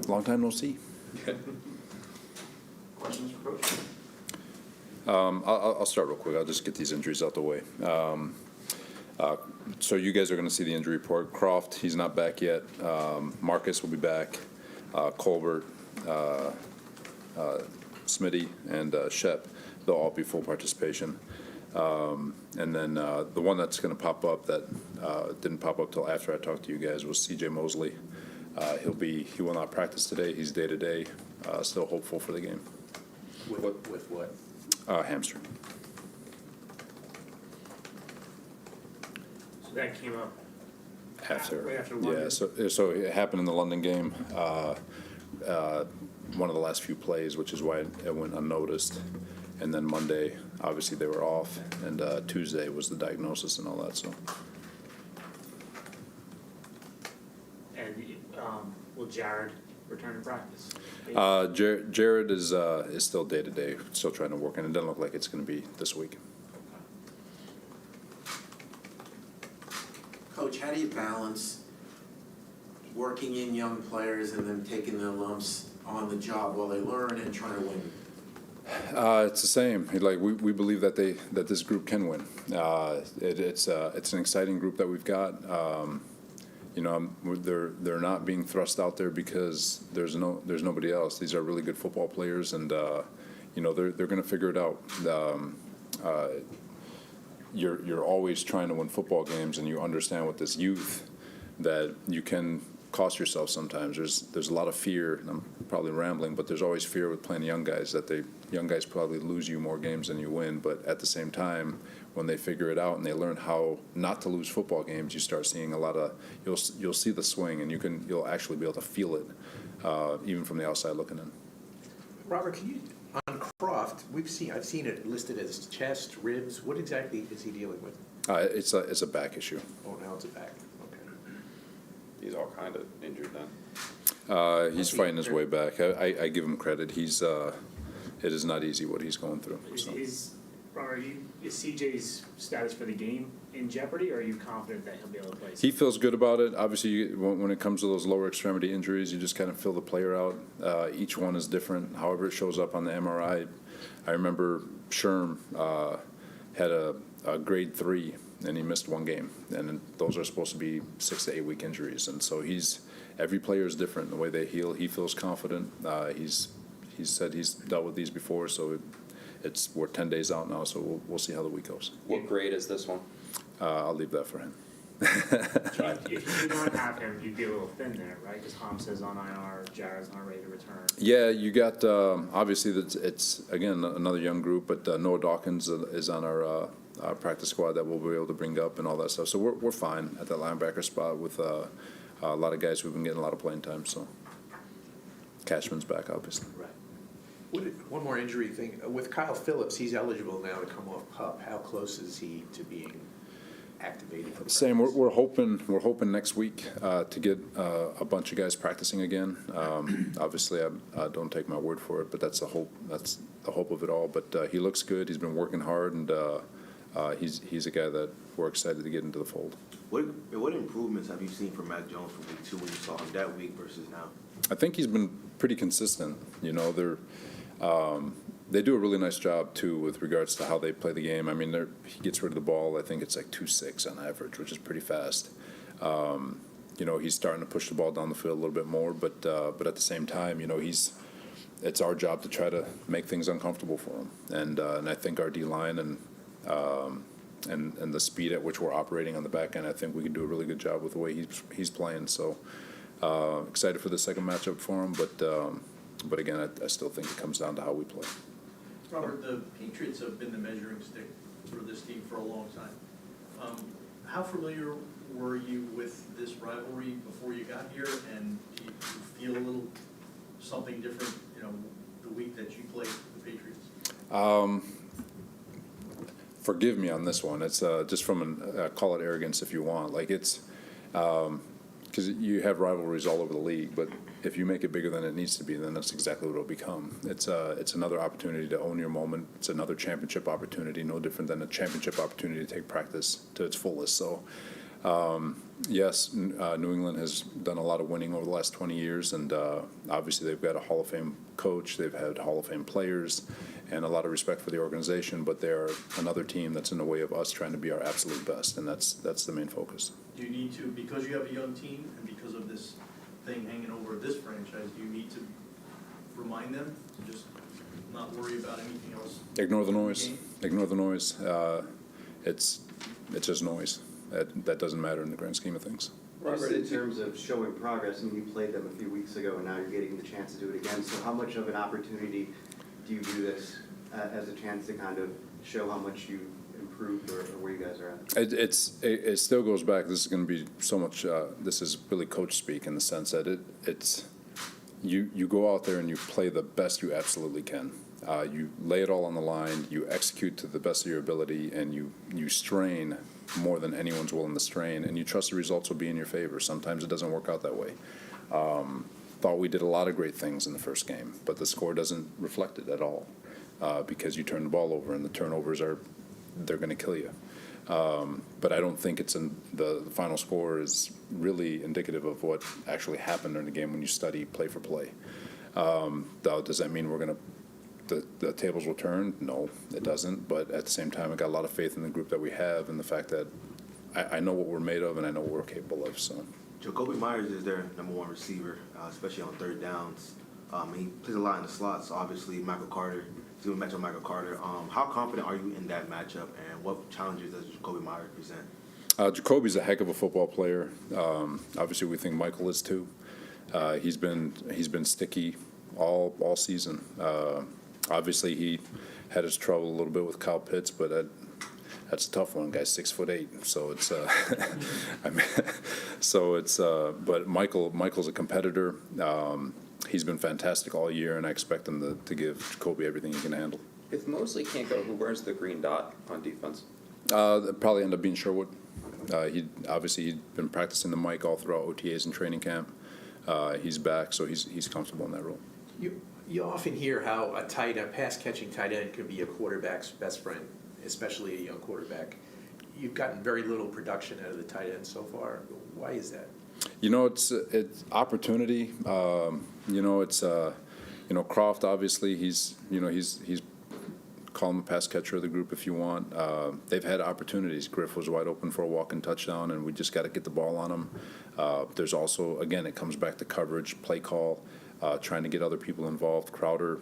Long time no see. Questions for Coach? I'll start real quick. I'll just get these injuries out the way. So you guys are going to see the injury report. Croft, he's not back yet. Marcus will be back. Colbert, Smitty, and Shep, they'll all be full participation. And then the one that's going to pop up that didn't pop up till after I talked to you guys was C.J. Mosley. He will not practice today. He's day-to-day. Still hopeful for the game. With what? Hamstring. So that came up After London. Yeah, so it happened in the London game. One of the last few plays, which is why it went unnoticed. And then Monday, obviously they were off, and Tuesday was the diagnosis and all that. So. And will Jared return to practice? Jared is still day to day, still trying to work, and it doesn't look like it's going to be this week. Coach, how do you balance working in young players and then taking their lumps on the job while they learn and trying to win? It's the same. Like we believe that this group can win. It's an exciting group that we've got. They're not being thrust out there because there's nobody else. These are really good football players, and they're going to figure it out. You're always trying to win football games, and you understand with this youth that you can cost yourself sometimes. There's a lot of fear, and I'm probably rambling, but there's always fear with playing young guys that young guys probably lose you more games than you win. But at the same time, when they figure it out and they learn how not to lose football games, you start seeing a lot of you'll see the swing, and you'll actually be able to feel it even from the outside looking in. Robert, can you on Croft? I've seen it listed as chest, ribs. What exactly is he dealing with? It's a back issue. Oh, now it's a back. Okay. He's all kind of injured then. He's fighting his way back. I give him credit. It is not easy what he's going through. So. Is CJ's status for the game in jeopardy, or are you confident that he'll be able to play? He feels good about it. Obviously, when it comes to those lower extremity injuries, you just kind of feel the player out. Each one is different. However it shows up on the MRI. I remember Sherm had a grade 3, and he missed one game. And those are supposed to be 6 to 8 week injuries. And so every player is different. The way they heal, he feels confident. He said he's dealt with these before, so we're 10 days out now, so we'll see how the week goes. What grade is this one? I'll leave that for him. If you don't have him, you'd be a little thin there, right? Because Hamza's on IR, Jared's not ready to return. Yeah, you got obviously it's again another young group, but Noah Dawkins is on our practice squad that we'll be able to bring up and all that stuff. So we're fine at that linebacker spot with a lot of guys who've been getting a lot of playing time. So Cashman's back, obviously. Right. One more injury thing. With Kyle Phillips, he's eligible now to come off PUP. How close is he to being activated for Same. We're hoping next week to get a bunch of guys practicing again. Obviously, I don't take my word for it, but that's the hope. That's the hope of it all. But he looks good. He's been working hard, and he's a guy that we're excited to get into the fold. What improvements have you seen from Mac Jones from week 2 when you saw him that week versus now? I think he's been pretty consistent. They do a really nice job too with regards to how they play the game. I mean, he gets rid of the ball. I think it's like 2.6 on average, which is pretty fast. He's starting to push the ball down the field a little bit more, but at the same time, it's our job to try to make things uncomfortable for him. And I think our D line and the speed at which we're operating on the back end, I think we can do a really good job with the way he's playing. So excited for the second matchup for him, but again, I still think it comes down to how we play. Robert, the Patriots have been the measuring stick for this team for a long time. How familiar were you with this rivalry before you got here, and do you feel a little something different, the week that you played the Patriots? Forgive me on this one. It's just from call it arrogance if you want. Like it's because you have rivalries all over the league, but if you make it bigger than it needs to be, then that's exactly what it'll become. It's another opportunity to own your moment. It's another championship opportunity, no different than a championship opportunity to take practice to its fullest. So Yes, New England has done a lot of winning over the last 20 years, and obviously they've got a Hall of Fame coach, they've had Hall of Fame players, and a lot of respect for the organization, but they're another team that's in the way of us trying to be our absolute best, and that's the main focus. Do you need to, because you have a young team and because of this thing hanging over this franchise, do you need to remind them to just not worry about anything else? Ignore the noise. Game? Ignore the noise. It's just noise. That doesn't matter in the grand scheme of things. Robert, in terms of showing progress, I mean, you played them a few weeks ago, and now you're getting the chance to do it again. So how much of an opportunity do you view this as a chance to kind of show how much you improved or where you guys are at? It still goes back. This is going to be so much. This is really coach speak in the sense that it's you go out there and you play the best you absolutely can. You lay it all on the line. You execute to the best of your ability, and you strain more than anyone's willing to strain, and you trust the results will be in your favor. Sometimes it doesn't work out that way. Thought we did a lot of great things in the first game, but the score doesn't reflect it at all because you turn the ball over, and the turnovers they're going to kill you. But I don't think the final score is really indicative of what actually happened during the game when you study play for play. Does that mean the tables will turn? No, it doesn't. But at the same time, I got a lot of faith in the group that we have and the fact that I know what we're made of and I know what we're capable of. So, Jacoby Myers is their #1 receiver, especially on third downs. He plays a lot in the slots. So obviously, Michael Carter. He's going to match up Michael Carter. How confident are you in that matchup, and what challenges does Jacoby Myers present? Jacoby's a heck of a football player. Obviously, we think Michael is too. He's been sticky all season. Obviously, he had his trouble a little bit with Kyle Pitts, but that's a tough one. Guy's 6'8", so it's. But Michael's a competitor. He's been fantastic all year, and I expect him to give Jacoby everything he can handle. If Mosley can't go, who wears the green dot on defense? It'll probably end up being Sherwood. He'd been practicing the mic all throughout OTAs and training camp. He's back, so he's comfortable in that role. You often hear how a pass-catching tight end could be a quarterback's best friend, especially a young quarterback. You've gotten very little production out of the tight end so far. Why is that? It's opportunity. Croft, obviously, he's call him a pass catcher of the group if you want. They've had opportunities. Griff was wide open for a walk-in touchdown, and we just got to get the ball on him. There's also, again, it comes back to coverage, play call, trying to get other people involved. Crowder,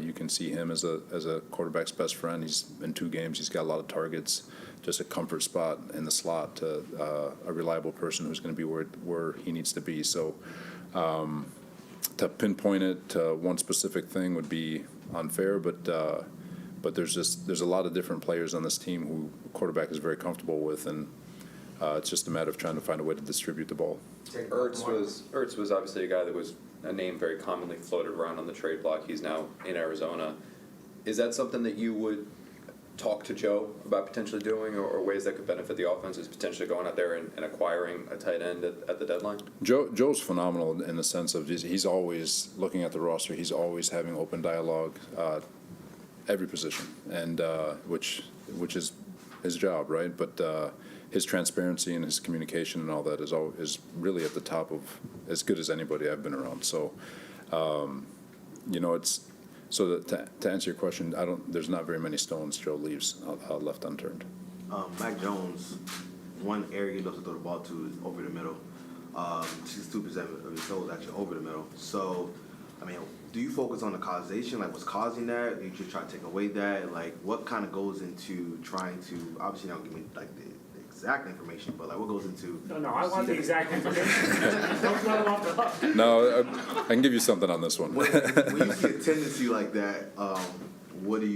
you can see him as a quarterback's best friend. He's in 2 games. He's got a lot of targets. Just a comfort spot in the slot to a reliable person who's going to be where he needs to be. So to pinpoint it to one specific thing would be unfair, but there's a lot of different players on this team who quarterback is very comfortable with, and it's just a matter of trying to find a way to distribute the ball. Ertz was obviously a guy that was a name very commonly floated around on the trade block. He's now in Arizona. Is that something that you would talk to Joe about potentially doing, or ways that could benefit the offense, is potentially going out there and acquiring a tight end at the deadline? Joe's phenomenal in the sense of he's always looking at the roster. He's always having open dialogue, every position, and which is his job, right? But his transparency and his communication and all that is really at the top of as good as anybody I've been around. So, it's. So to answer your question, there's not very many stones Joe leaves left unturned. Mac Jones, one area he loves to throw the ball to is over the middle. 62% of his throws actually over the middle. So, do you focus on the causation, like what's causing that? Do you just try to take away that? Like, what kind of goes into trying to, obviously don't give me like the exact information, but like what goes into... No, I want the exact information. Don't let him off the hook. No, I can give you something on this one. When you see a tendency like that, what do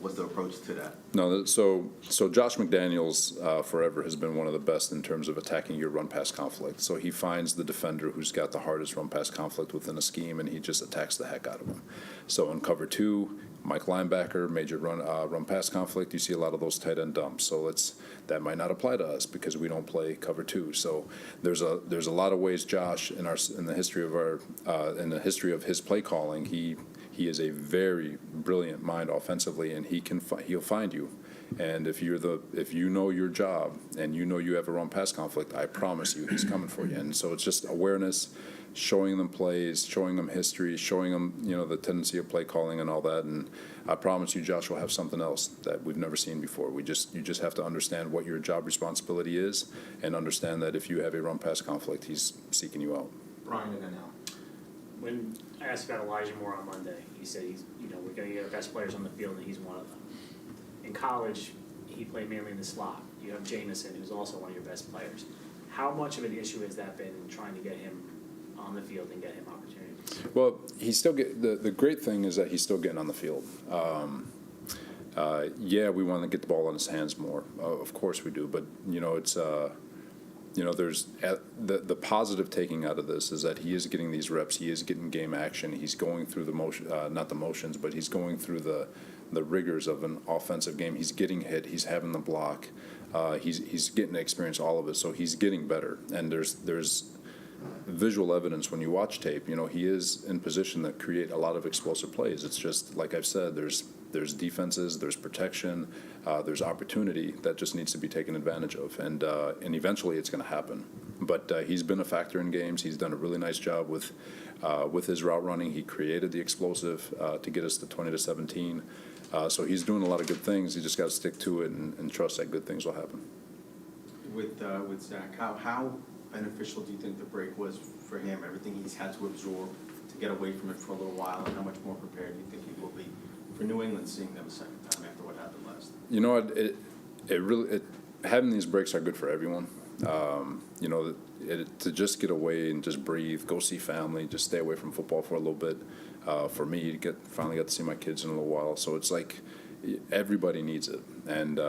what's the approach to that? No, so Josh McDaniels forever has been one of the best in terms of attacking your run-pass conflict. So he finds the defender who's got the hardest run-pass conflict within a scheme, and he just attacks the heck out of him. So in cover 2, Mike linebacker, major run-pass conflict, you see a lot of those tight end dumps. So that might not apply to us because we don't play cover 2. So there's a lot of ways Josh in the history of his play calling, he is a very brilliant mind offensively, and he'll find you And if you know your job and you know you have a run pass conflict, I promise you he's coming for you. And so it's just awareness, showing them plays, showing them history, showing them, the tendency of play calling and all that. And I promise you, Josh will have something else that we've never seen before. You just have to understand what your job responsibility is and understand that if you have a run pass conflict, he's seeking you out. Brian and then Al. When I asked about Elijah Moore on Monday, he said we're going to get our best players on the field, and he's one of them. In college, he played mainly in the slot. You have Jamison, who's also one of your best players. How much of an issue has that been trying to get him on the field and get him opportunities? Well, he's still the great thing is that he's still getting on the field. We want to get the ball in his hands more. Of course we do, but it's there's the positive taking out of this is that he is getting these reps. He is getting game action. He's going through the motion, not the motions, but he's going through the rigors of an offensive game. He's getting hit. He's having the block. He's getting to experience all of it. So he's getting better. And there's visual evidence when you watch tape. He is in position that create a lot of explosive plays. It's just like I've said. There's defenses. There's protection. There's opportunity that just needs to be taken advantage of. And eventually it's going to happen. But he's been a factor in games. He's done a really nice job with his route running. He created the explosive to get us to 20-17. So he's doing a lot of good things. You just got to stick to it and trust that good things will happen. With Zach, how beneficial do you think the break was for him? Everything he's had to absorb to get away from it for a little while, and how much more prepared do you think he will be for New England seeing them a second time after what happened last? It really having these breaks are good for everyone. To just get away and just breathe, go see family, just stay away from football for a little bit. For me, finally got to see my kids in a little while. So it's like everybody needs it, and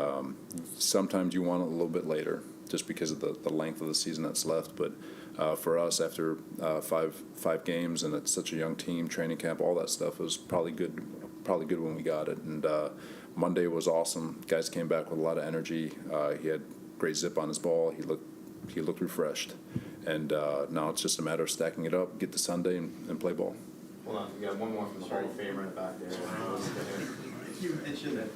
sometimes you want it a little bit later, just because of the length of the season that's left. But for us, after five games, and it's such a young team, training camp, all that stuff was probably good when we got it. And Monday was awesome. Guys came back with a lot of energy. He had great zip on his ball. He looked refreshed. And now it's just a matter of stacking it up, get to Sunday, and play ball. Hold on, we got one more from the Hall of Famer in the back there. You mentioned that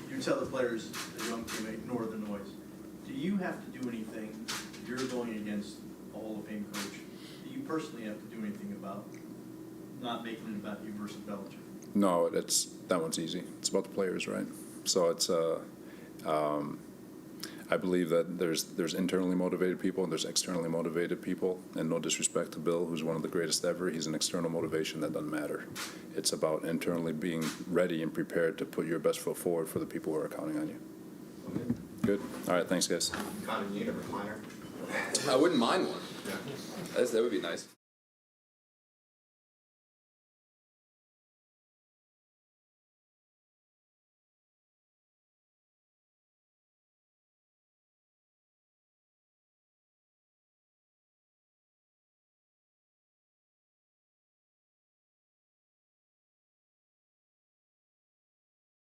you tell the players, the young team, ignore the noise. Do you have to do anything, you're going against a Hall of Fame coach, do you personally have to do anything about not making it about you versus Belichick? No, that one's easy. It's about the players, right? So it's I believe that there's internally motivated people and there's externally motivated people. And no disrespect to Bill, who's one of the greatest ever, he's an external motivation that doesn't matter. It's about internally being ready and prepared to put your best foot forward for the people who are counting on you. Okay. Good. All right. Thanks, guys. Connor, you need a recliner? I wouldn't mind one. Yeah. That would be nice.